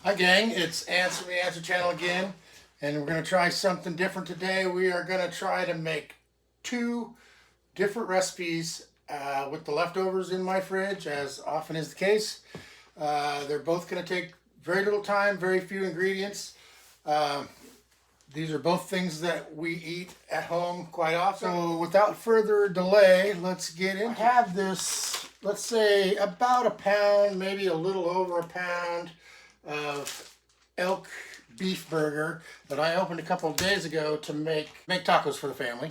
Hi gang, it's Answer Me Answer channel again, and we're going to try something different today. We are going to try to make two different recipes with the leftovers in my fridge, as often is the case. They're both going to take very little time, very few ingredients. These are both things that we eat at home quite often. So without further delay, let's get in. I have this, let's say about a pound, maybe a little over a pound of elk beef burger that I opened a couple of days ago to make tacos for the family.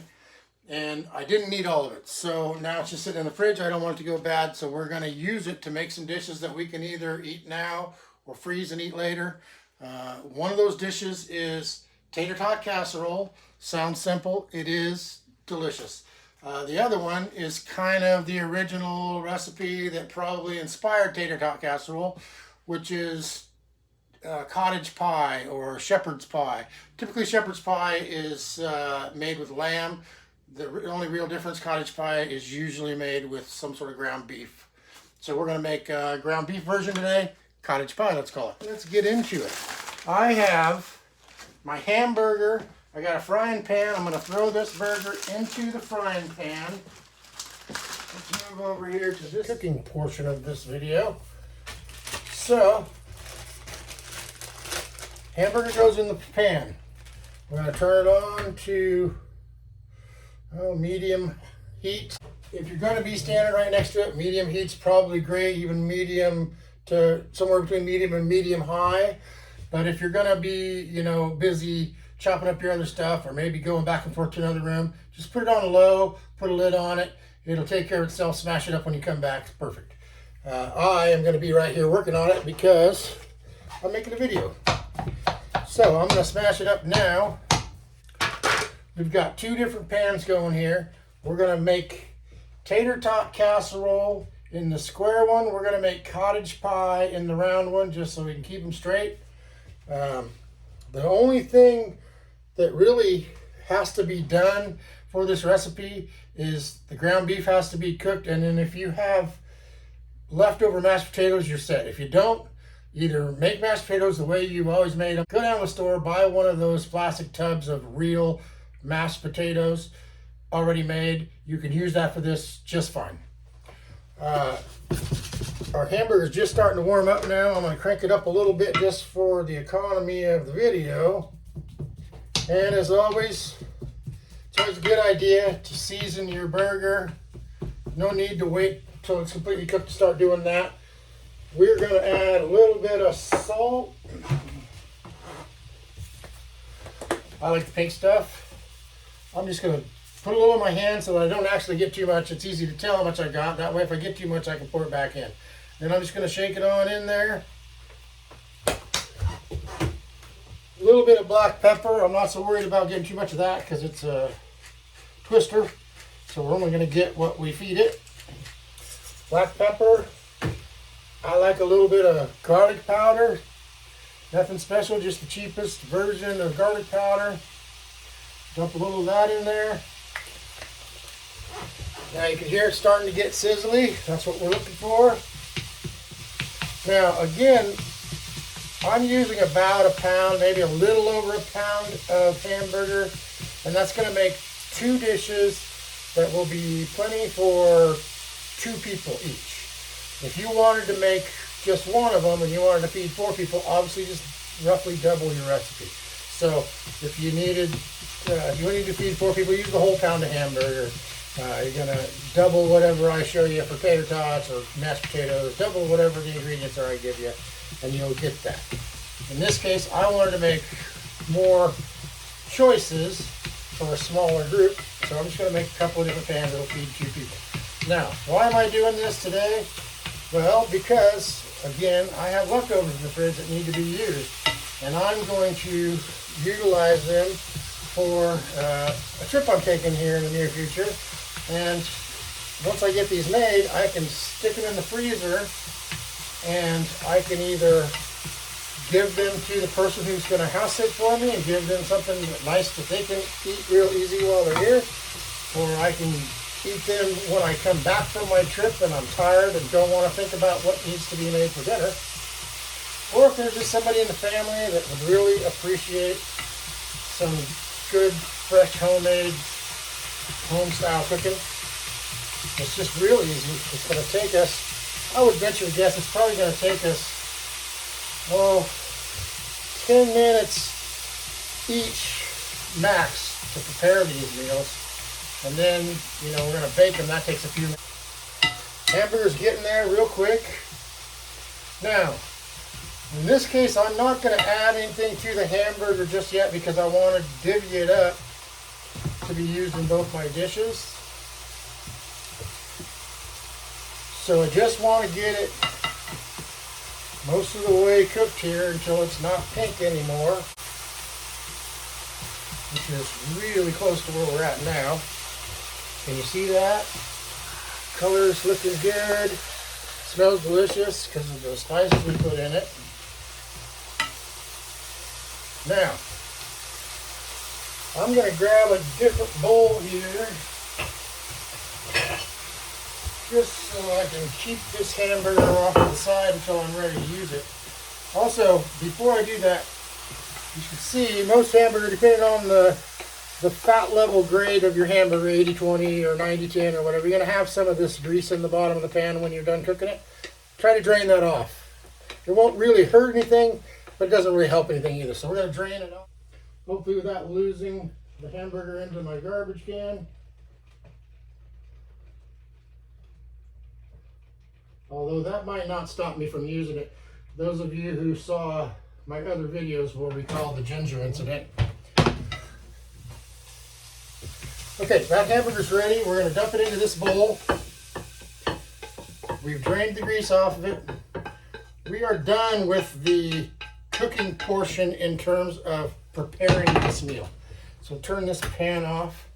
And I didn't need all of it, so now it's just sitting in the fridge. I don't want it to go bad, so we're going to use it to make some dishes that we can either eat now or freeze and eat later. One of those dishes is tater tot casserole. Sounds simple, it is delicious. The other one is kind of the original recipe that probably inspired tater tot casserole, which is cottage pie or shepherd's pie. Typically shepherd's pie is made with lamb. The only real difference, cottage pie is usually made with some sort of ground beef. So we're going to make a ground beef version today, cottage pie let's call it. Let's get into it. I have my hamburger. I got a frying pan. I'm going to throw this burger into the frying pan. Let's move over here to this cooking portion of this video. So hamburger goes in the pan. We're going to turn it on to medium heat. If you're going to be standing right next to it, medium heat's probably great, even medium to somewhere between medium and medium high. But if you're going to be, busy chopping up your other stuff or maybe going back and forth to another room, just put it on low, put a lid on it. It'll take care of itself. Smash it up when you come back. It's perfect. I am going to be right here working on it because I'm making a video. So I'm going to smash it up now. We've got two different pans going here. We're going to make tater tot casserole in the square one. We're going to make cottage pie in the round one, just so we can keep them straight. The only thing that really has to be done for this recipe is the ground beef has to be cooked, and then if you have leftover mashed potatoes, you're set. If you don't, either make mashed potatoes the way you've always made them, go down to the store, buy one of those plastic tubs of real mashed potatoes already made. You can use that for this just fine. Our hamburger is just starting to warm up now. I'm going to crank it up a little bit just for the economy of the video. And as always, it's always a good idea to season your burger. No need to wait until it's completely cooked to start doing that. We're going to add a little bit of salt. I like the pink stuff. I'm just going to put a little in my hand so that I don't actually get too much. It's easy to tell how much I got. That way if I get too much, I can pour it back in. Then I'm just going to shake it on in there. A little bit of black pepper. I'm not so worried about getting too much of that because it's a twister. So we're only going to get what we feed it. Black pepper. I like a little bit of garlic powder. Nothing special, just the cheapest version of garlic powder. Dump a little of that in there. Now you can hear it starting to get sizzly. That's what we're looking for. Now again, I'm using about a pound, maybe a little over a pound of hamburger, and that's going to make two dishes that will be plenty for 2 people each. If you wanted to make just one of them and you wanted to feed 4 people, obviously just roughly double your recipe. So if you needed to feed 4 people, use the whole pound of hamburger. You're going to double whatever I show you for tater tots or mashed potatoes, double whatever the ingredients are I give you, and you'll get that. In this case, I wanted to make more choices for a smaller group, so I'm just going to make a couple of different pans that'll feed 2 people. Now, why am I doing this today? Well, because, again, I have leftovers in the fridge that need to be used, and I'm going to utilize them for a trip I'm taking here in the near future. And once I get these made, I can stick them in the freezer, and I can either give them to the person who's going to house sit for me and give them something nice that they can eat real easy while they're here, or I can eat them when I come back from my trip and I'm tired and don't want to think about what needs to be made for dinner. Or if if there's just somebody in the family that would really appreciate some good, fresh, homemade, home-style cooking. It's just real easy. It's going to take us, I would venture to guess, it's probably going to take us, 10 minutes each max to prepare these meals. And then, we're going to bake them. That takes a few minutes. Hamburger's getting there real quick. Now, in this case, I'm not going to add anything to the hamburger just yet because I want to divvy it up to be used in both my dishes. So I just want to get it most of the way cooked here until it's not pink anymore, which is really close to where we're at now. Can you see that? Color's looking good. Smells delicious because of the spices we put in it. Now, I'm going to grab a different bowl here just so I can keep this hamburger off to the side until I'm ready to use it. Also, before I do that, you should see most hamburger, depending on the fat level grade of your hamburger, 80-20 or 90-10 or whatever, you're going to have some of this grease in the bottom of the pan when you're done cooking it. Try to drain that off. It won't really hurt anything, but it doesn't really help anything either. So we're going to drain it off, hopefully without losing the hamburger into my garbage can. Although that might not stop me from using it. Those of you who saw my other videos will recall the ginger incident. Okay, that hamburger's ready. We're going to dump it into this bowl. We've drained the grease off of it. We are done with the cooking portion in terms of preparing this meal. So turn this pan off.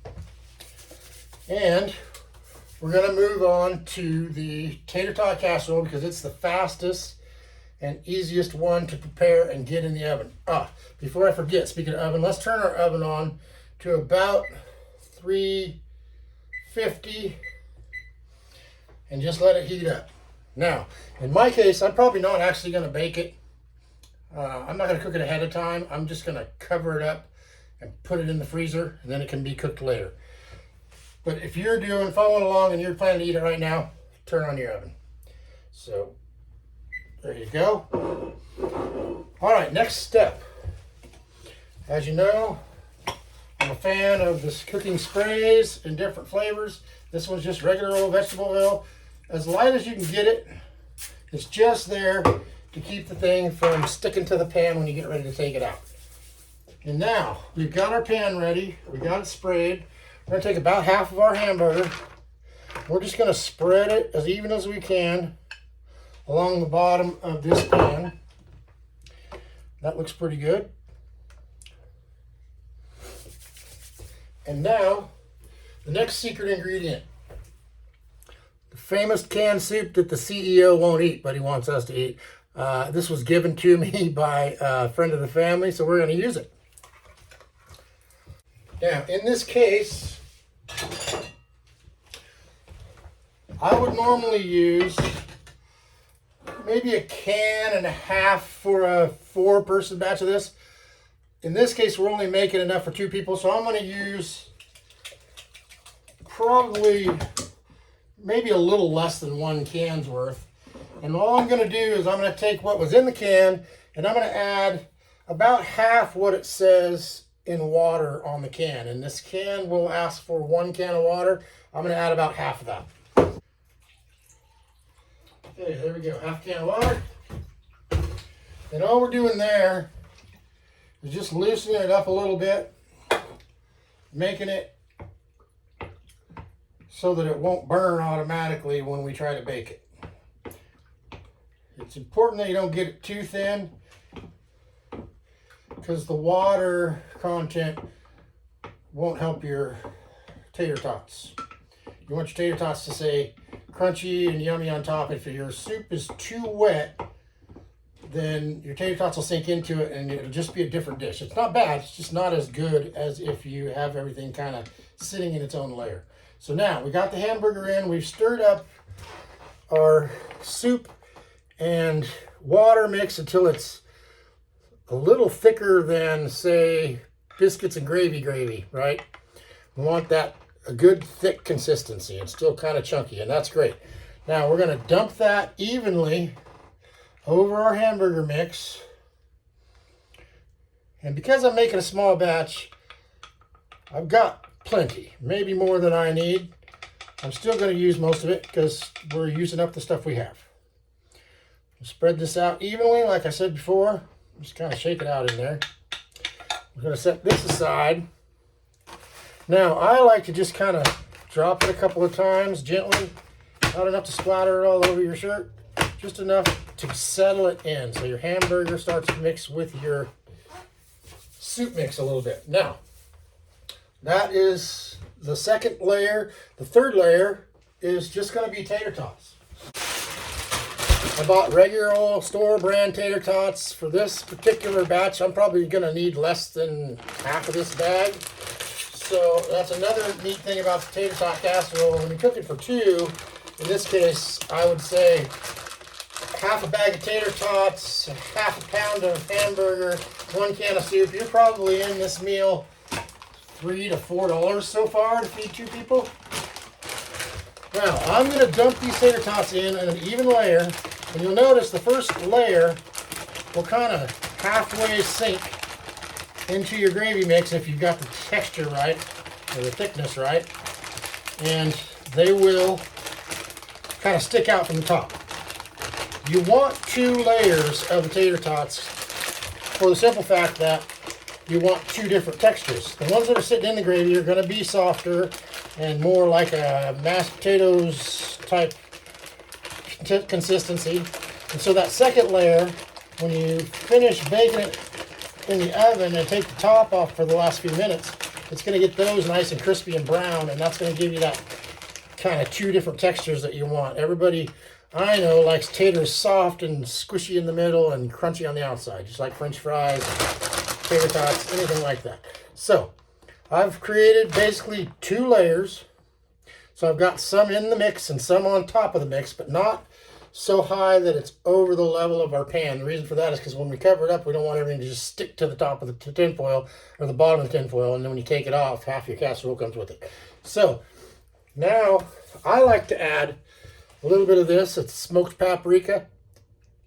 And we're going to move on to the tater tot casserole because it's the fastest and easiest one to prepare and get in the oven. Before I forget, speaking of oven, let's turn our oven on to about 350 and just let it heat up. Now, in my case, I'm probably not actually going to bake it. I'm not going to cook it ahead of time. I'm just going to cover it up and put it in the freezer, and then it can be cooked later. But if you're following along and you're planning to eat it right now, turn on your oven. So there you go. All right, next step. As you know, I'm a fan of this cooking sprays in different flavors. This one's just regular old vegetable oil. As light as you can get it. It's just there to keep the thing from sticking to the pan when you get ready to take it out. And now, we've got our pan ready. We got it sprayed. We're going to take about half of our hamburger. We're just going to spread it as even as we can along the bottom of this pan. That looks pretty good. And now, the next secret ingredient. The famous canned soup that the CEO won't eat, but he wants us to eat. This was given to me by a friend of the family, so we're going to use it. Now, in this case, I would normally use maybe a can and a half for a 4-person batch of this. In this case, we're only making enough for 2 people, so I'm going to use probably maybe a little less than 1 can's worth. And all I'm going to do is I'm going to take what was in the can and I'm going to add about half what it says in water on the can. And this can will ask for 1 can of water. I'm going to add about half of that. Okay, there we go, half a can of water. And all we're doing there is just loosening it up a little bit, making it so that it won't burn automatically when we try to bake it. It's important that you don't get it too thin because the water content won't help your tater tots. You want your tater tots to stay crunchy and yummy on top. If your soup is too wet, then your tater tots will sink into it and it'll just be a different dish. It's not bad, it's just not as good as if you have everything kind of sitting in its own layer. So now we got the hamburger in, we've stirred up our soup and water mix until it's a little thicker than, say, biscuits and gravy, right? We want that a good thick consistency and still kind of chunky, and that's great. Now we're going to dump that evenly over our hamburger mix. And because I'm making a small batch, I've got plenty, maybe more than I need. I'm still going to use most of it because we're using up the stuff we have. Spread this out evenly, like I said before. Just kind of shake it out in there. We're going to set this aside. Now, I like to just kind of drop it a couple of times gently. Not enough to splatter it all over your shirt. Just enough to settle it in so your hamburger starts to mix with your soup mix a little bit. Now, that is the second layer. The third layer is just going to be tater tots. I bought regular old store brand tater tots. For this particular batch, I'm probably going to need less than half of this bag. So that's another neat thing about the tater tot casserole. When you cook it for two, in this case, I would say half a bag of tater tots, half a pound of hamburger, 1 can of soup. You're probably in this meal $3 to $4 so far to feed 2 people. Now, I'm going to dump these tater tots in an even layer. And you'll notice the first layer will kind of halfway sink into your gravy mix if you've got the texture right, or the thickness right. And they will kind of stick out from the top. You want 2 layers of the tater tots for the simple fact that you want 2 different textures. The ones that are sitting in the gravy are going to be softer and more like a mashed potatoes type consistency. And so that second layer, when you finish baking it in the oven and take the top off for the last few minutes, it's going to get those nice and crispy and brown, and that's going to give you that kind of 2 different textures that you want. Everybody I know likes taters soft and squishy in the middle and crunchy on the outside, just like French fries, tater tots, anything like that. So I've created basically 2 layers. So I've got some in the mix and some on top of the mix, but not so high that it's over the level of our pan. The reason for that is because when we cover it up, we don't want everything to just stick to the top of the tin foil or the bottom of the tin foil, and then when you take it off, half your casserole comes with it. So now I like to add a little bit of this. It's smoked paprika.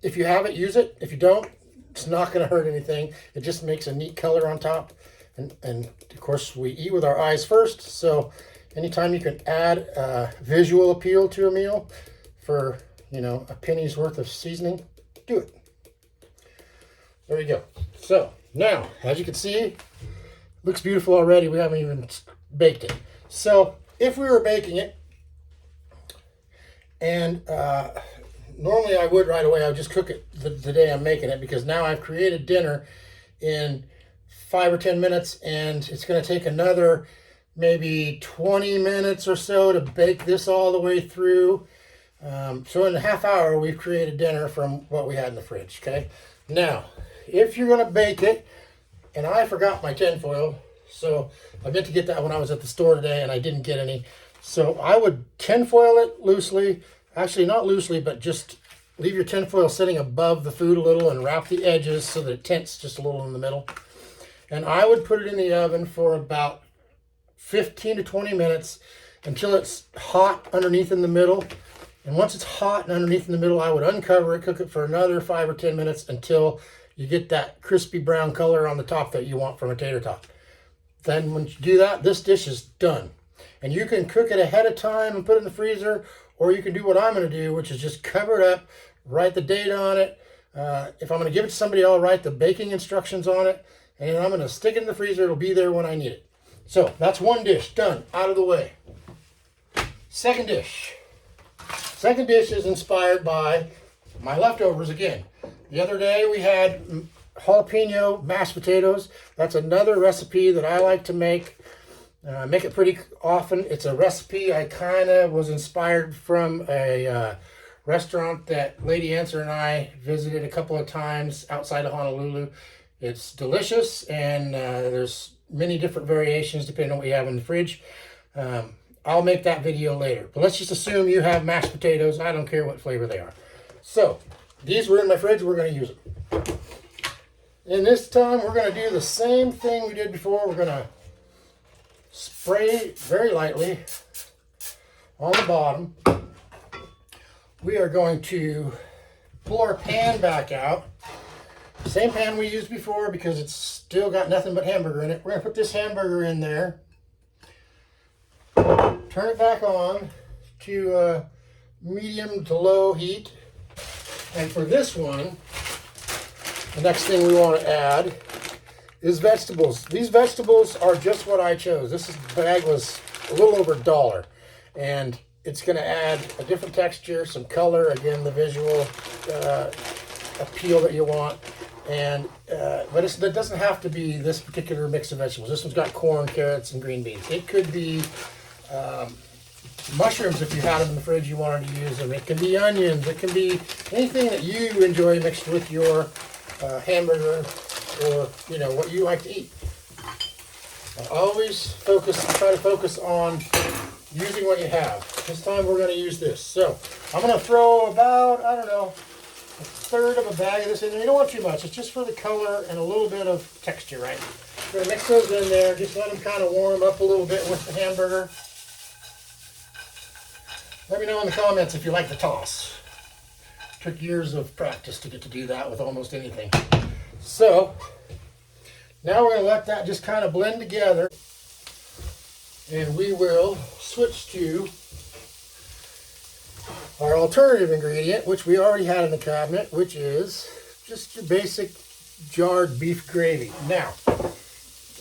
If you have it, use it. If you don't, it's not going to hurt anything. It just makes a neat color on top. And of course, we eat with our eyes first, so anytime you can add visual appeal to a meal for, a penny's worth of seasoning, do it. There you go. So now, as you can see, looks beautiful already. We haven't even baked it. So if we were baking it, and normally I would right away, I would just cook it the day I'm making it, because now I've created dinner in 5 or 10 minutes, and it's going to take another maybe 20 minutes or so to bake this all the way through. So in a half hour, we've created dinner from what we had in the fridge, okay? Now, if you're going to bake it, and I forgot my tin foil, so I meant to get that when I was at the store today, and I didn't get any. So I would tin foil it loosely, actually not loosely, but just leave your tin foil sitting above the food a little and wrap the edges so that it tints just a little in the middle. And I would put it in the oven for about 15 to 20 minutes until it's hot underneath in the middle. And once it's hot and underneath in the middle, I would uncover it, cook it for another 5 or 10 minutes until you get that crispy brown color on the top that you want from a tater tot. Then when you do that, this dish is done. And you can cook it ahead of time and put it in the freezer, or you can do what I'm going to do, which is just cover it up, write the date on it. If I'm going to give it to somebody, I'll write the baking instructions on it, and I'm going to stick it in the freezer. It'll be there when I need it. So that's one dish done, out of the way. Second dish. Second dish is inspired by my leftovers again. The other day we had jalapeno mashed potatoes. That's another recipe that I like to make. I make it pretty often. It's a recipe I kind of was inspired from a restaurant that Lady Answer and I visited a couple of times outside of Honolulu. It's delicious, and there's many different variations depending on what you have in the fridge. I'll make that video later. But let's just assume you have mashed potatoes. I don't care what flavor they are. So, these were in my fridge. We're going to use them. And this time we're going to do the same thing we did before. We're going to spray very lightly on the bottom. We are going to pull our pan back out. Same pan we used before because it's still got nothing but hamburger in it. We're going to put this hamburger in there. Turn it back on to medium to low heat. And for this one, the next thing we want to add is vegetables. These vegetables are just what I chose. This bag was a little over $1. And it's going to add a different texture, some color, again, the visual appeal that you want. And but it doesn't have to be this particular mix of vegetables. This one's got corn, carrots, and green beans. It could be mushrooms if you had them in the fridge, you wanted to use them. It can be onions. It can be anything that you enjoy mixed with your hamburger, or what you like to eat. I always try to focus on using what you have. This time we're going to use this. So I'm going to throw about, I don't know, a third of a bag of this in there. You don't want too much. It's just for the color and a little bit of texture, right? We're going to mix those in there. Just let them kind of warm up a little bit with the hamburger. Let me know in the comments if you like the toss. Took years of practice to get to do that with almost anything. So now we're going to let that just kind of blend together. And we will switch to our alternative ingredient, which we already had in the cabinet, which is just your basic jarred beef gravy. Now,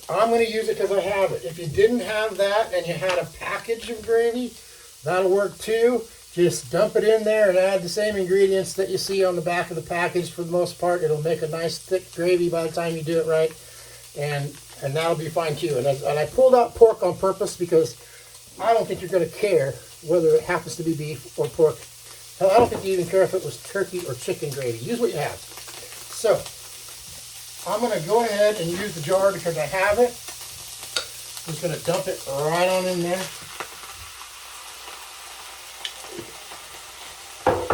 I'm going to use it because I have it. If you didn't have that and you had a package of gravy, that'll work too. Just dump it in there and add the same ingredients that you see on the back of the package for the most part. It'll make a nice thick gravy by the time you do it right. And that'll be fine too. And I pulled out pork on purpose because I don't think you're going to care whether it happens to be beef or pork. Hell, I don't think you even care if it was turkey or chicken gravy. Use what you have. So I'm going to go ahead and use the jar because I have it. I'm just going to dump it right on in there.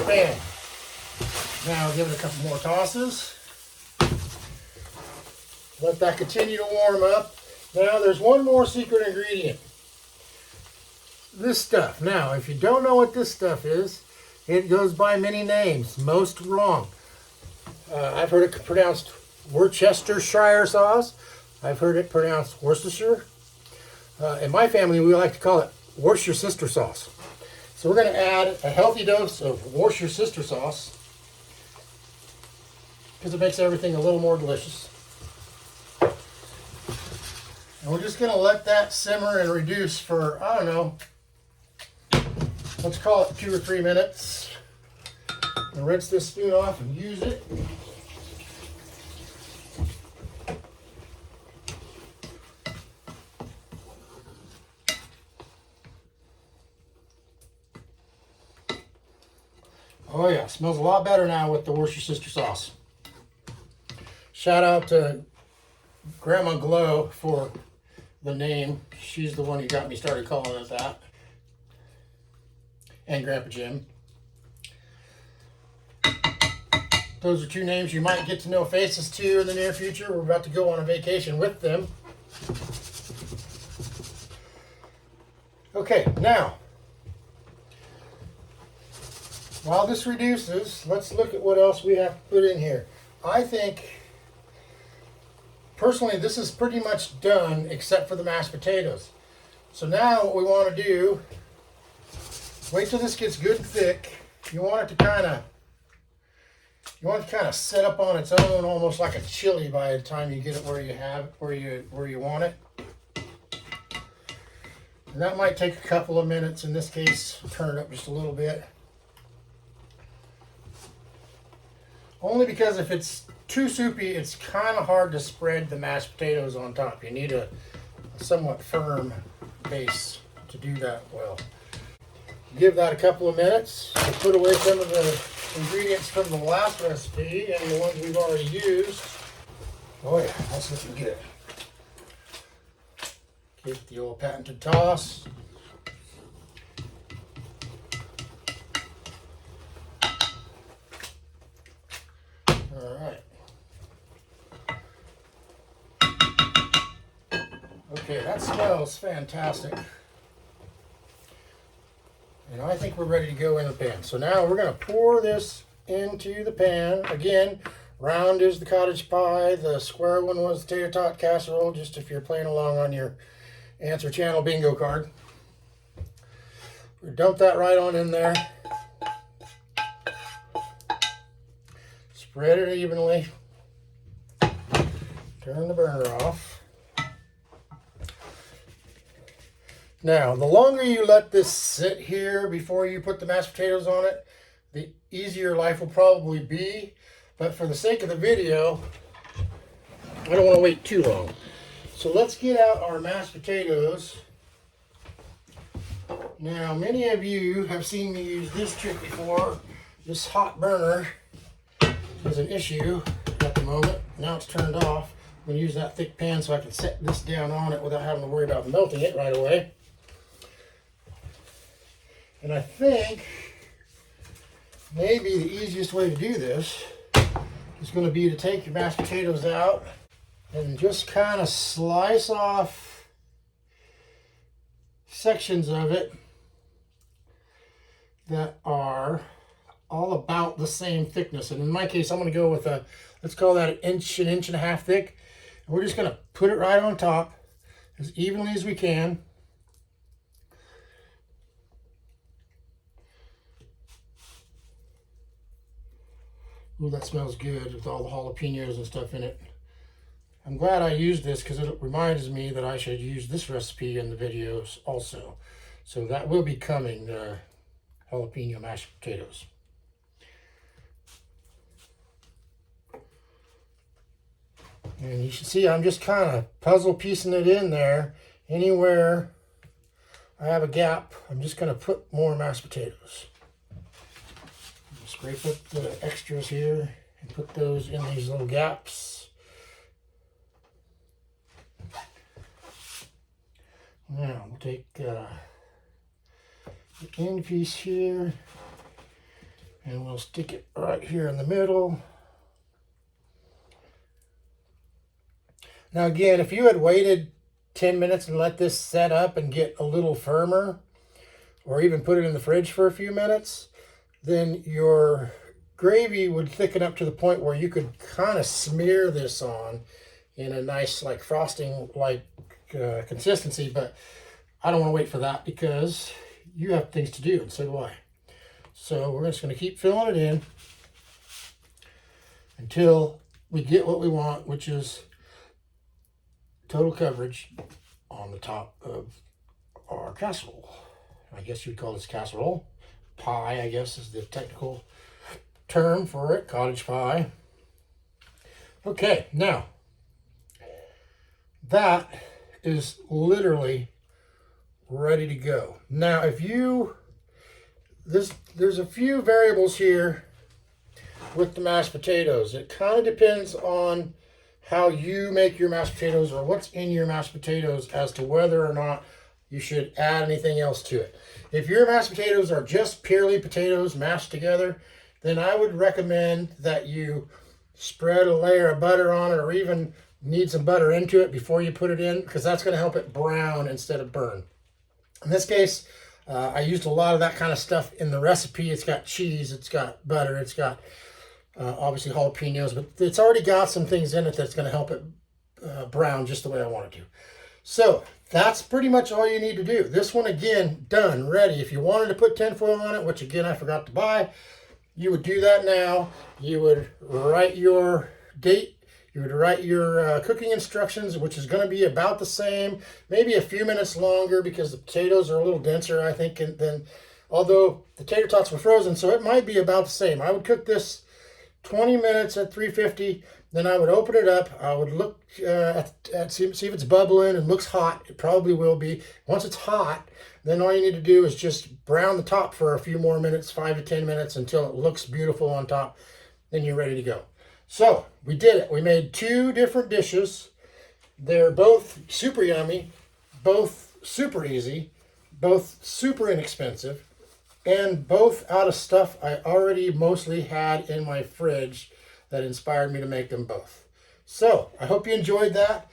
Bam. Now give it a couple more tosses. Let that continue to warm up. Now there's one more secret ingredient. This stuff. Now, if you don't know what this stuff is, it goes by many names. Most wrong. I've heard it pronounced Worcestershire sauce. I've heard it pronounced Worcestershire. In my family, we like to call it Worcestershire sauce. So we're going to add a healthy dose of Worcestershire sauce because it makes everything a little more delicious. And we're just going to let that simmer and reduce for, I don't know, let's call it 2 or 3 minutes. And rinse this spoon off and use it. Oh yeah, smells a lot better now with the Worcestershire sauce. Shout out to Grandma Glow for the name. She's the one who got me started calling it that. And Grandpa Jim. Those are 2 names you might get to know faces to in the near future. We're about to go on a vacation with them. Okay, now, while this reduces, let's look at what else we have to put in here. I think, personally, this is pretty much done except for the mashed potatoes. So now what we want to do, wait till this gets good and thick. You want it to kind of set up on its own, almost like a chili by the time you get it where you have where you want it. And that might take a couple of minutes. In this case, turn it up just a little bit. Only because if it's too soupy, it's kind of hard to spread the mashed potatoes on top. You need a somewhat firm base to do that well. Give that a couple of minutes to put away some of the ingredients from the last recipe and the ones we've already used. Oh yeah, that's looking good. Give it the old patented toss. All right. Okay, that smells fantastic. And I think we're ready to go in the pan. So now we're going to pour this into the pan. Again, round is the cottage pie. The square one was the tater tot casserole, just if you're playing along on your Answer Channel bingo card. We dump that right on in there. Spread it evenly. Turn the burner off. Now, the longer you let this sit here before you put the mashed potatoes on it, the easier life will probably be. But for the sake of the video, I don't want to wait too long. So let's get out our mashed potatoes. Now, many of you have seen me use this trick before. This hot burner is an issue at the moment. Now it's turned off. I'm going to use that thick pan so I can set this down on it without having to worry about melting it right away. And I think maybe the easiest way to do this is going to be to take your mashed potatoes out and just kind of slice off sections of it that are all about the same thickness. And in my case, I'm going to go with a, let's call that an inch and a half thick. And we're just going to put it right on top as evenly as we can. Ooh, that smells good with all the jalapenos and stuff in it. I'm glad I used this because it reminds me that I should use this recipe in the videos also. So that will be coming, jalapeno mashed potatoes. And you should see I'm just kind of puzzle piecing it in there. Anywhere I have a gap, I'm just going to put more mashed potatoes. Scrape up the extras here and put those in these little gaps. Now we'll take the end piece here and we'll stick it right here in the middle. Now again, if you had waited 10 minutes and let this set up and get a little firmer, or even put it in the fridge for a few minutes, then your gravy would thicken up to the point where you could kind of smear this on in a nice like frosting like consistency. But I don't want to wait for that because you have things to do and so do I. So we're just going to keep filling it in until we get what we want, which is total coverage on the top of our casserole. I guess you'd call this casserole. Pie, I guess, is the technical term for it, cottage pie. Okay, now that is literally ready to go. Now, if you, there's a few variables here with the mashed potatoes. It kind of depends on how you make your mashed potatoes or what's in your mashed potatoes as to whether or not you should add anything else to it. If your mashed potatoes are just purely potatoes mashed together, then I would recommend that you spread a layer of butter on it or even knead some butter into it before you put it in, because that's going to help it brown instead of burn. In this case, I used a lot of that kind of stuff in the recipe. It's got cheese, it's got butter, it's got obviously jalapenos, but it's already got some things in it that's going to help it brown just the way I want it to. So that's pretty much all you need to do. This one, again, done, ready. If you wanted to put tinfoil on it, which again I forgot to buy, you would do that now. You would write your date. You would write your cooking instructions, which is going to be about the same, maybe a few minutes longer because the potatoes are a little denser, I think, than although the tater tots were frozen, so it might be about the same. I would cook this 20 minutes at 350. Then I would open it up. I would look see if it's bubbling and looks hot. It probably will be. Once it's hot, then all you need to do is just brown the top for a few more minutes, 5 to 10 minutes, until it looks beautiful on top. Then you're ready to go. So we did it. We made 2 different dishes. They're both super yummy, both super easy, both super inexpensive, and both out of stuff I already mostly had in my fridge that inspired me to make them both. So I hope you enjoyed that.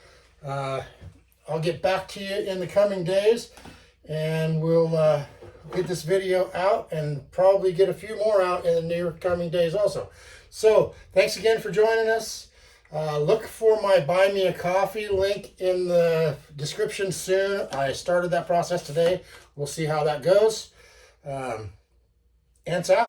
I'll get back to you in the coming days, and we'll get this video out and probably get a few more out in the near coming days also. So thanks again for joining us. Look for my Buy Me a Coffee link in the description soon. I started that process today. We'll see how that goes. Ants out.